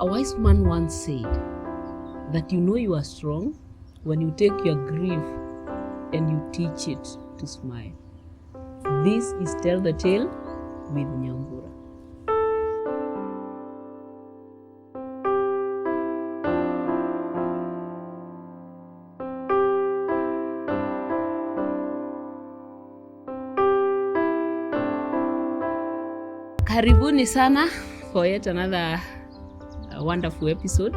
A wise man once said that you are strong when you take your grief and you teach it to smile. This is Tell the Tale with Nyambura. Karibuni sana for yet another wonderful episode.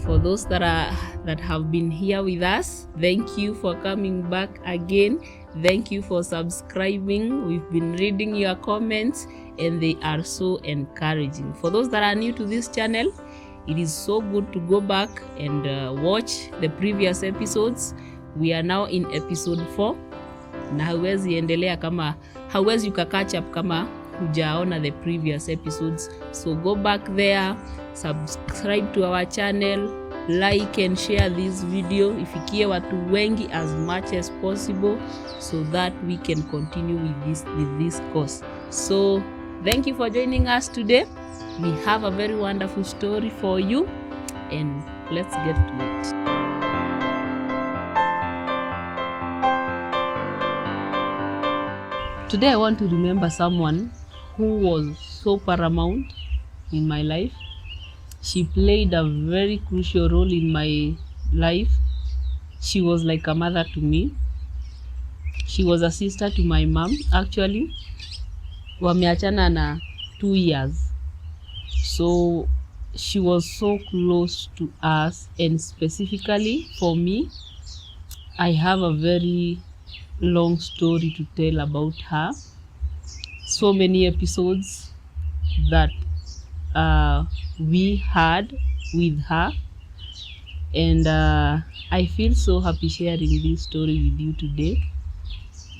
For those that have been here with us, thank you for coming back again. Thank you for subscribing. We've been reading your comments and they are so encouraging. For those that are new to this channel, it is so good to go back and watch the previous episodes. We are now in episode 4 na hauwezi ukakatch up kama hujaona the previous episodes. So go back there, subscribe to our channel, like and share this video ifikie watu wengi as much as possible so that we can continue with this course. So thank you for joining us today. We have a very wonderful story for you and let's get to it. Today I want to remember someone who was so paramount in my life. She played a very crucial role in my life. She was like a mother to me. She was a sister to my mom. Actually, wameachana na 2 years. So she was so close to us, and specifically for me, I have a very long story to tell about her. So many episodes that we had with her, and I feel so happy sharing this story with you today.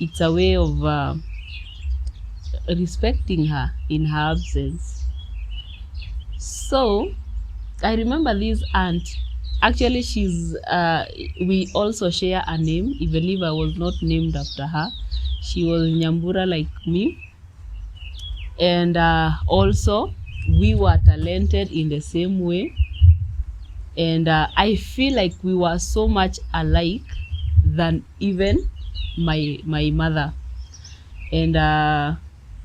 It's a way of respecting her in her absence. So I remember this aunt. Actually, she's we also share a name, even if I was not named after her. She was Nyambura like me. And also we were talented in the same way, and I feel like we were so much alike than even my mother. And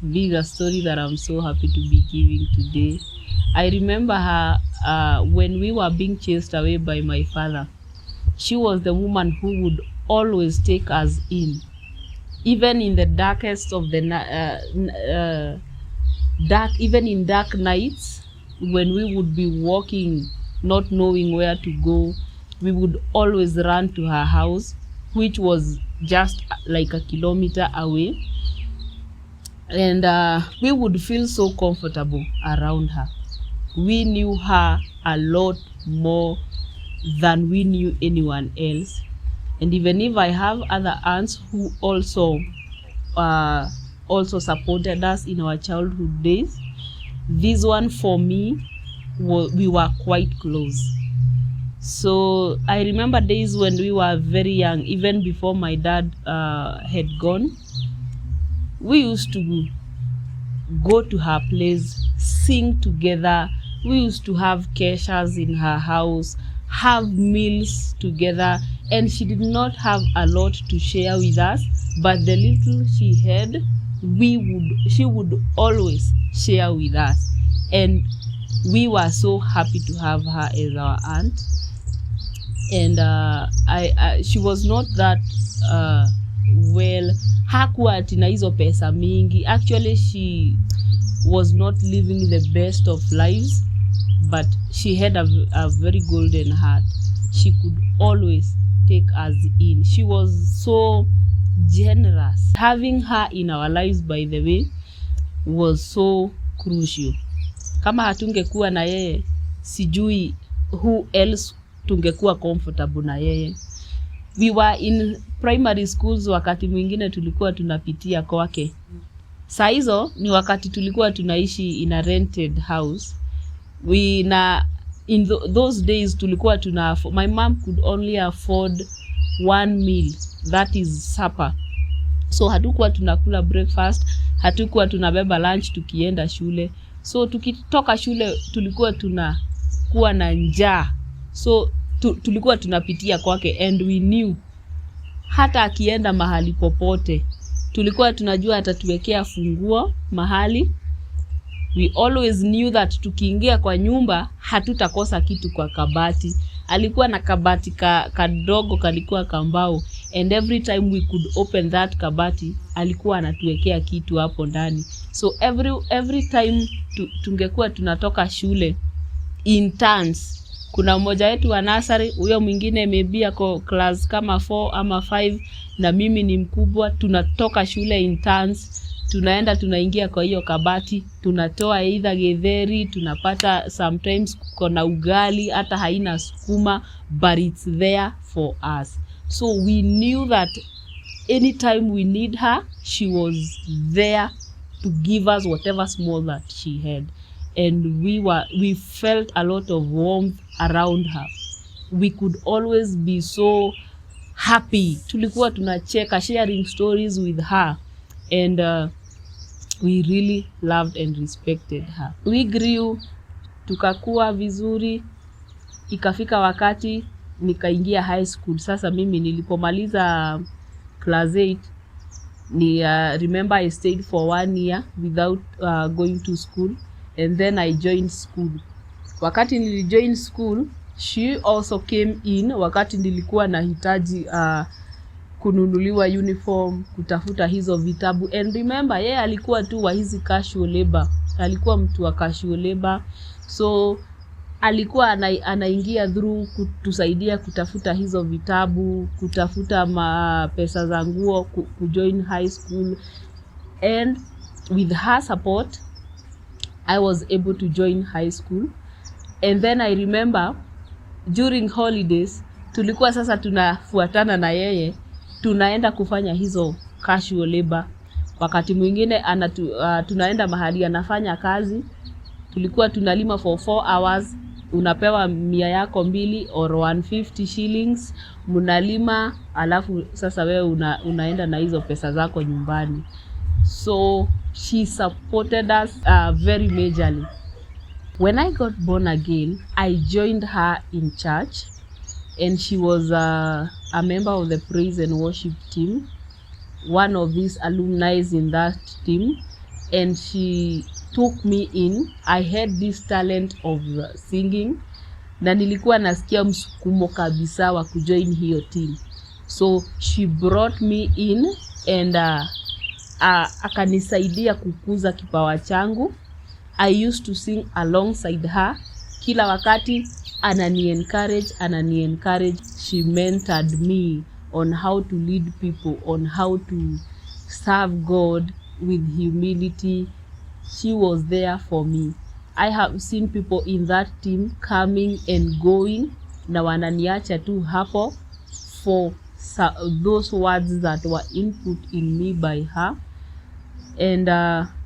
this is a story that I'm so happy to be giving today. I remember her when we were being chased away by my father. She was the woman who would always take us in, even in the darkest of the even in dark nights, when we would be walking not knowing where to go, we would always run to her house, which was just like a kilometer away, and we would feel so comfortable around her. We knew her a lot more than we knew anyone else. And even if I have other aunts who also supported us in our childhood days, this one for me, we were quite close. So I remember days when we were very young, even before my dad had gone, we used to go to her place, sing together. We used to have keshas in her house, have meals together, and she did not have a lot to share with us, but the little she had, she would always share with us, and we were so happy to have her as our aunt. And she was not that well, hakuwa ati na hizo pesa mingi. Actually, she was not living the best of lives, but she had a very golden heart. She could always take us in. She was so generous. Having her in our lives, by the way, was so crucial. Kama hatungekuwa na yeye, sijui who else tungekuwa comfortable na yeye. We were in primary schools, wakati mwingine tulikuwa tunapitia kwake. Saa hizo ni wakati tulikuwa tunaishi in a rented house. In those days tulikuwa my mom could only afford one meal, that is supper. So hatukuwa tunakula breakfast, hatukuwa tunabeba lunch tukienda shule. So tukitoka shule tulikuwa tunakuwa na njaa, so tulikuwa tunapitia kwake, and we knew hata akienda mahali popote tulikuwa tunajua atatuwekea funguo mahali. We always knew that tukiingia kwa nyumba hatutakosa kitu kwa kabati. Alikuwa na kabati kadogo kalikuwa kambao, and every time we could open that kabati alikuwa anatuwekea kitu hapo ndani. So every time tungekuwa tunatoka shule in turns, kuna mmoja wetu wa nursery, huyo mwingine maybe ako class kama 4 ama 5, na mimi ni mkubwa, tunatoka shule in turns, tunaenda tunaingia kwa hiyo kabati, tunatoa either githeri, tunapata sometimes kuna ugali hata haina sukuma, but it's there for us. So we knew that anytime we need her, she was there to give us whatever small that she had. And we felt a lot of warmth around her. We could always be so happy. Tulikuwa tunacheka, sharing stories with her, and we really loved and respected her. We grew, tukakuwa vizuri, ikafika wakati nikaingia high school. Sasa mimi nilipomaliza class 8, remember I stayed for 1 year without going to school, and then I joined school. Wakati nilijoin school, she also came in wakati nilikuwa nahitaji kununuliwa uniform, kutafuta hizo vitabu. And remember, yeye alikuwa tu wa hizi casual labor. Alikuwa mtu wa casual labor. So alikuwa anaingia through kutusaidia kutafuta hizo vitabu, kutafuta pesa za nguo, kujoin high school. And with her support, I was able to join high school. And then I remember during holidays tulikuwa sasa tunafuatana na yeye, tunaenda kufanya hizo casual labor. Wakati mwingine tunaenda mahali anafanya kazi, tulikuwa tunalima for 4 hours, unapewa 100 yako 2 or 150 shillings, mnalima, alafu sasa wewe unaenda na hizo pesa zako nyumbani. So she supported us very majorly. When I got born again, I joined her in church, and she was a member of the praise and worship team, one of these alumni in that team, and she took me in. I had this talent of singing, na nilikuwa nasikia msukumo kabisa wa kujoin hiyo team. So she brought me in, and akanisaidia kukuza kipawa changu. I used to sing alongside her. Kila wakati anani encourage. She mentored me on how to lead people, on how to serve God with humility. She was there for me. I have seen people in that team coming and going, na wananiacha tu hapo for those words that were input in me by her. And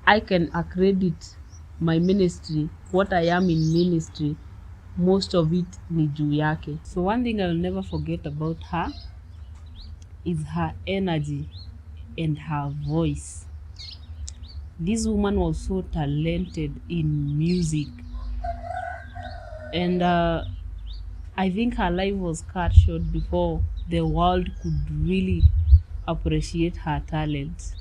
I can accredit my ministry, what I am in ministry, most of it ni juu yake. So one thing I will never forget about her is her energy and her voice. This woman was so talented in music, and I think her life was cut short before the world could really appreciate her talent.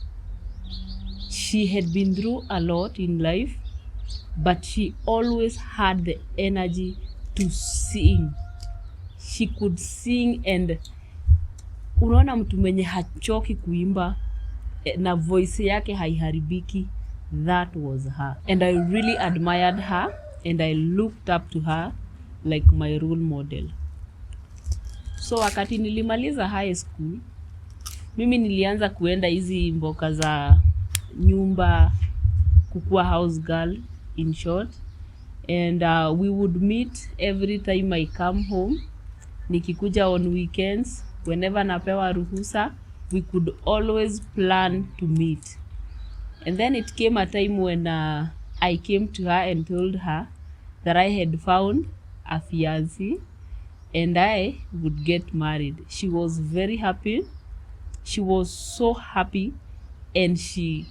She had been through a lot in life, but she always had the energy to sing. She could sing, and unaona mtu mwenye hachoki kuimba na voice yake haiharibiki. That was her, and I really admired her, and I looked up to her like my role model. So wakati nilimaliza high school, mimi nilianza kuenda hizi mboka za nyumba, kukua house girl in short, and we would meet every time I come home. Nikikuja on weekends, whenever napewa ruhusa, we could always plan to meet. And then it came a time when I came to her and told her that I had found a fiancé and I would get married. She was very happy. She was so happy, and she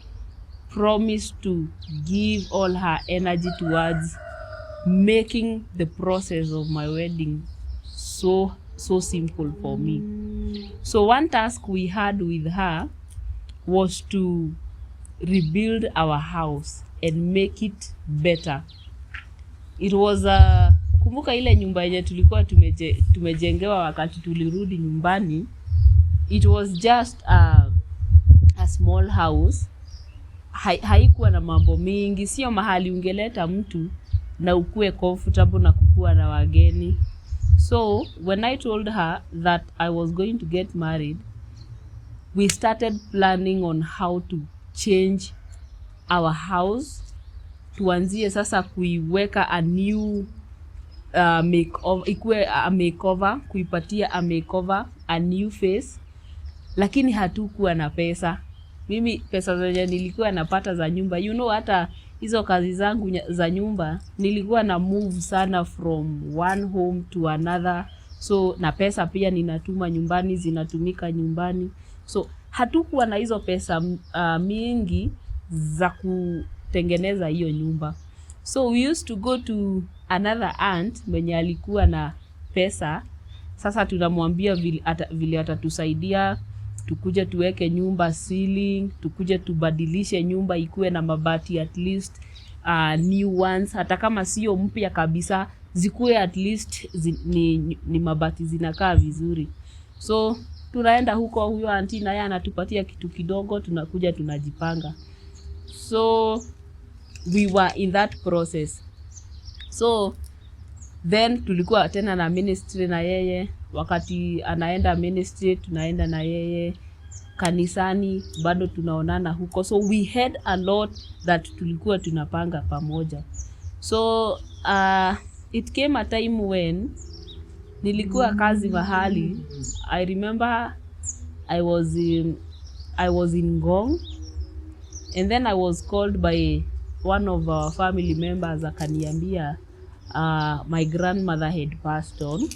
promised to give all her energy towards making the process of my wedding so simple for me. So one task we had with her was to rebuild our house and make it better. It was kumbuka ile nyumba yenye tulikuwa tumejengewa wakati tulirudi nyumbani. It was just a small house. Haikuwa na mambo mingi, sio mahali ungeleta mtu na ukue comfortable na kukua na wageni. So when I told her that I was going to get married, we started planning on how to change our house. Tuanzie sasa kuiweka a new makeover, kuipatia a makeover, a new face. Lakini hatukuwa na pesa. Mimi pesa zenye nilikuwa napata za nyumba, hata hizo kazi zangu za nyumba nilikuwa na move sana from one home to another. So na pesa pia ninatuma nyumbani, zinatumika nyumbani. So hatukuwa na hizo pesa mingi za kutengeneza hiyo nyumba. So we used to go to another aunt mwenye alikuwa na pesa. Sasa tunamwambia vile atatusaidia, tukuje tuweke nyumba ceiling, tukuje tubadilishe nyumba ikuwe na mabati at least new ones, hata kama sio mpya kabisa, zikuwe at least ni mabati zinakaa vizuri. So tunaenda huko, huyo auntie naye anatupatia kitu kidogo, tunakuja tunajipanga. So we were in that process. So then tulikuwa tena na ministry na yeye. Wakati anaenda ministry, tunaenda na yeye. Kanisani bado tunaonana huko. So we had a lot that tulikuwa tunapanga pamoja. So it came a time when nilikuwa kazi mahali. I remember I was in Ngong, and then I was called by one of our family members. Akaniambia my grandmother had passed on.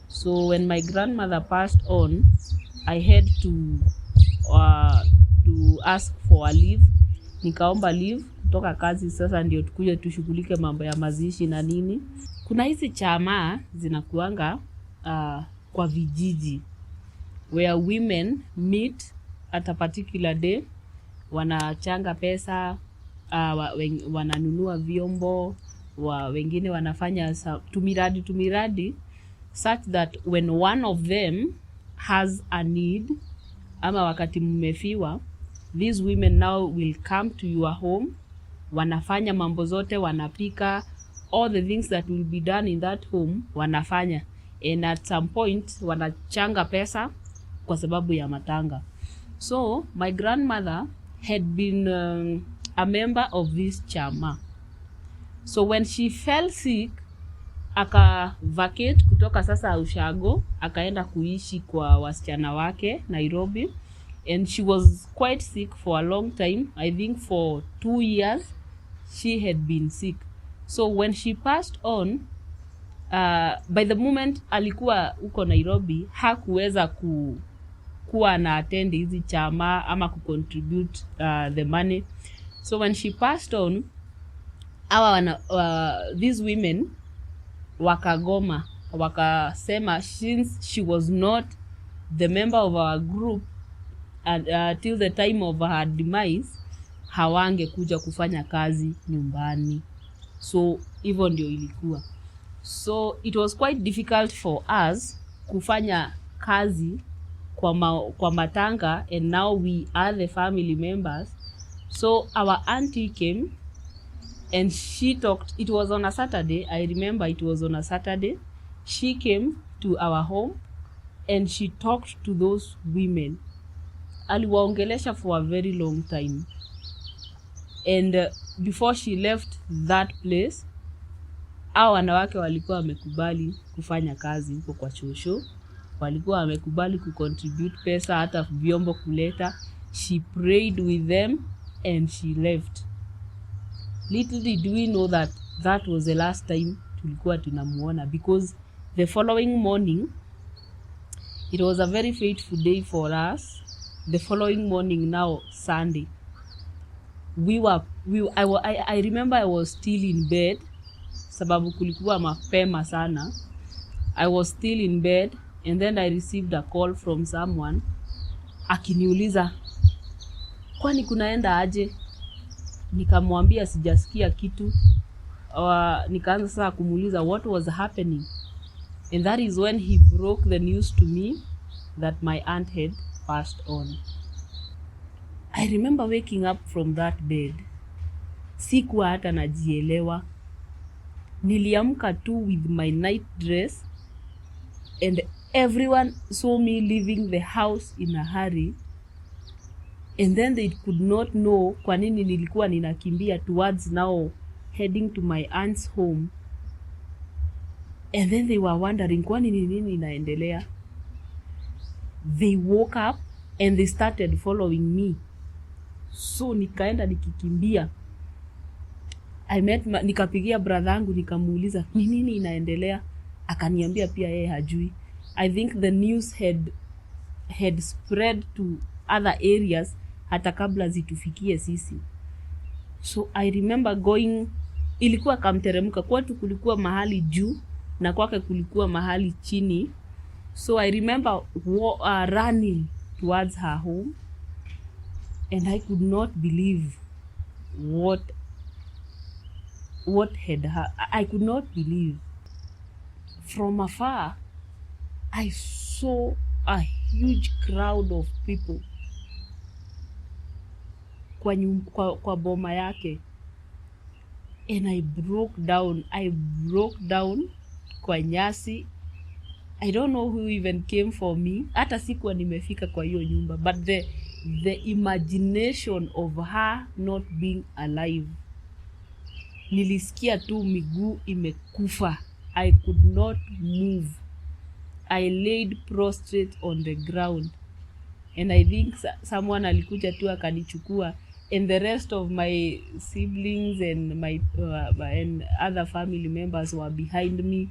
So when my grandmother passed on, I had to ask for a leave. Nikaomba leave kutoka kazi sasa ndio tukuje tushughulike mambo ya mazishi na nini. Kuna hizi chama zinakuanga kwa vijiji where women meet at a particular day, wanachanga pesa, wananunua vyombo, wengine wanafanya tumiradi such that when one of them has a need, ama wakati mmefiwa, these women now will come to your home, wanafanya mambo zote, wanapika, all the things that will be done in that home wanafanya, and at some point wanachanga pesa kwa sababu ya matanga. So my grandmother had been a member of this chama. So when she fell sick, aka vacate kutoka sasa Ushago, akaenda kuishi kwa wasichana wake Nairobi, and she was quite sick for a long time. I think for 2 years she had been sick. So when she passed on, by the moment alikuwa uko Nairobi, hakuweza kuwa na attend hizi chama ama kucontribute the money. So when she passed on, these women wakagoma, wakasema since she was not the member of our group till the time of her demise, hawange kuja kufanya kazi nyumbani. So hivyo ndio ilikuwa. So it was quite difficult for us kufanya kazi kwa matanga, and now we are the family members. So our auntie came and she talked. It was on a Saturday. I remember it was on a Saturday. She came to our home and she talked to those women. Aliwaongelesha for a very long time. And before she left that place, hao wanawake walikuwa wamekubali kufanya kazi huko kwa chosho. Walikuwa wamekubali kucontribute pesa, hata vyombo kuleta. She prayed with them and she left. Little did we know that was the last time tulikuwa tunamuona, because the following morning, it was a very fateful day for us. The following morning, now Sunday, I remember I was still in bed, sababu kulikuwa mapema sana. I was still in bed, and then I received a call from someone akiniuliza kwani kunaenda aje. Nikamwambia sijasikia kitu. Nikaanza sasa kumuuliza what was happening, and that is when he broke the news to me that my aunt had passed on. I remember waking up from that bed. Sikuwa hata najielewa. Niliamka tu with my night dress, and everyone saw me leaving the house in a hurry, and then they could not know kwa nini nilikuwa ninakimbia towards now heading to my aunt's home. And then they were wondering kwa nini inaendelea. They woke up and they started following me. So nikaenda nikikimbia. Nikapigia brother yangu nikamuuliza nini inaendelea. Akaniambia pia yeye hajui. I think the news had spread to other areas hata kabla zitufikie sisi. So I remember going, ilikuwa kamteremka, kwetu kulikuwa mahali juu na kwake kulikuwa mahali chini. So I remember running towards her home, and I could not believe what had happened. I could not believe. From afar, I saw a huge crowd of people kwa boma yake, and I broke down kwa nyasi. I don't know who even came for me. Hata sikuwa nimefika kwa hiyo nyumba, but the imagination of her not being alive. Nilisikia tu miguu imekufa. I could not move. I laid prostrate on the ground, and I think someone alikuja tu akanichukua, and the rest of my siblings and my and other family members were behind me.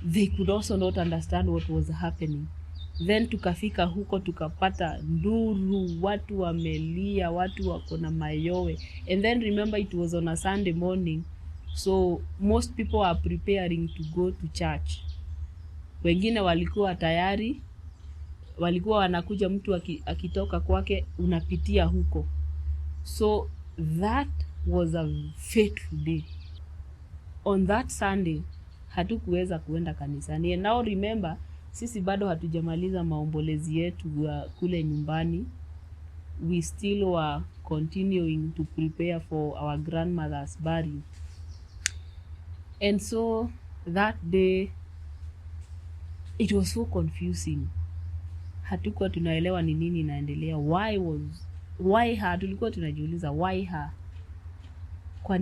They could also not understand what was happening. Then tukafika huko tukapata nduru, watu wamelia, watu wako na mayowe. And then remember it was on a Sunday morning, so most people are preparing to go to church. Wengine walikuwa tayari, walikuwa wanakuja, mtu akitoka kwake unapitia huko. So that was a fateful day. On that Sunday hatukuweza kuenda kanisani. And now remember, sisi bado hatujamaliza maombolezi yetu kule nyumbani. We still were continuing to prepare for our grandmother's burial. And so that day it was so confusing. Hatukuwa tunaelewa ni nini inaendelea. Why her? Tulikuwa tunajiuliza why her? Kwa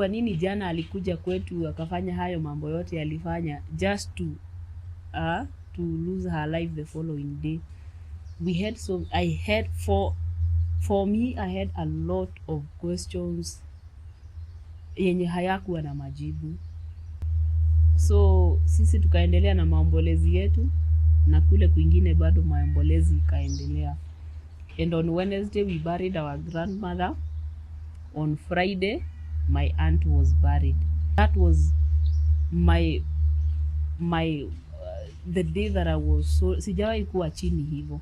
nini jana alikuja kwetu akafanya hayo mambo yote alifanya just to lose her life the following day. For me I had a lot of questions yenye hayakuwa na majibu. So sisi tukaendelea na maombolezi yetu, na kule kwingine bado maombolezi ikaendelea. And on Wednesday we buried our grandmother. On Friday my aunt was buried. That was the day that I was so, sijawahi kuwa chini hivyo.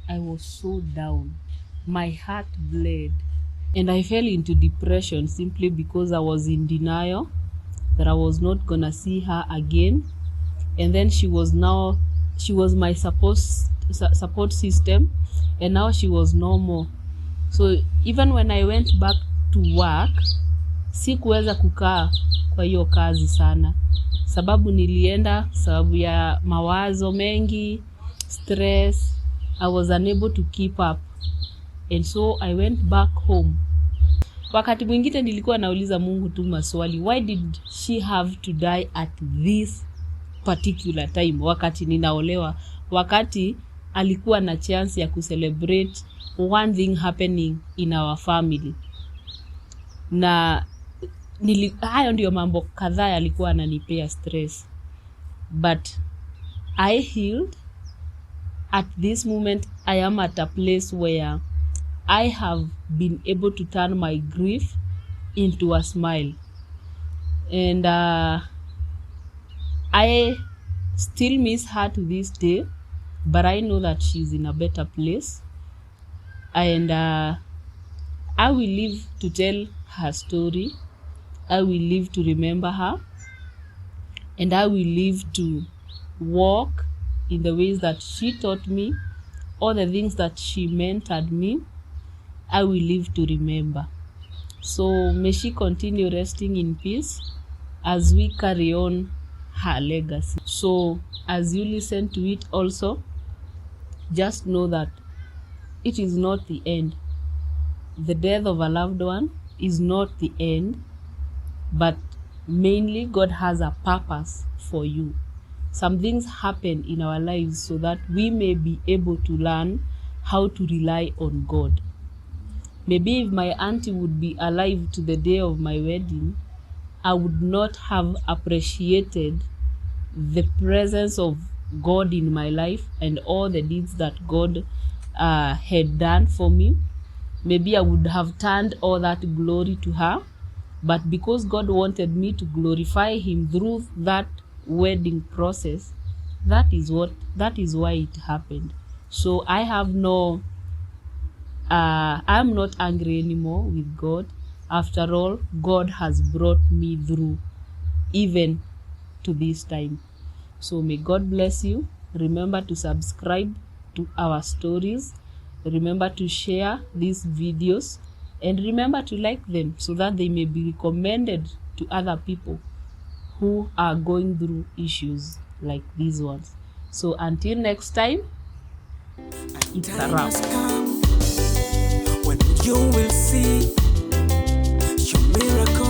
I was so down. My heart bled, and I fell into depression simply because I was in denial that I was not gonna see her again. And then she was my support system, and now she was no more. So even when I went back to work, sikuweza kukaa kwa hiyo kazi sana, sababu nilienda sababu ya mawazo mengi, stress. I was unable to keep up, and so I went back home. Wakati mwingine nilikuwa nauliza Mungu tu maswali, why did she have to die at this particular time, wakati ninaolewa, wakati alikuwa na chance ya kucelebrate one thing happening in our family. Na hayo ndio mambo kadhaa yalikuwa yananipea stress. But I healed. At this moment I am at a place where I have been able to turn my grief into a smile. And I still miss her to this day, but I know that she's in a better place. And I will live to tell her story. I will live to remember her. And I will live to walk in the ways that she taught me, all the things that she mentored me. I will live to remember. So may she continue resting in peace as we carry on her legacy. So as you listen to it also, just know that it is not the end. The death of a loved one is not the end, but mainly God has a purpose for you. Some things happen in our lives so that we may be able to learn how to rely on God. Maybe if my auntie would be alive to the day of my wedding, I would not have appreciated the presence of God in my life and all the deeds that God had done for me. Maybe I would have turned all that glory to her, but because God wanted me to glorify him through that wedding process, that is why it happened. So I have no I'm not angry anymore with God. After all, God has brought me through even to this time. So may God bless you. Remember to subscribe to our stories. Remember to share these videos, and remember to like them so that they may be recommended to other people who are going through issues like these ones. So until next time, it's a wrap. When you will see your miracle.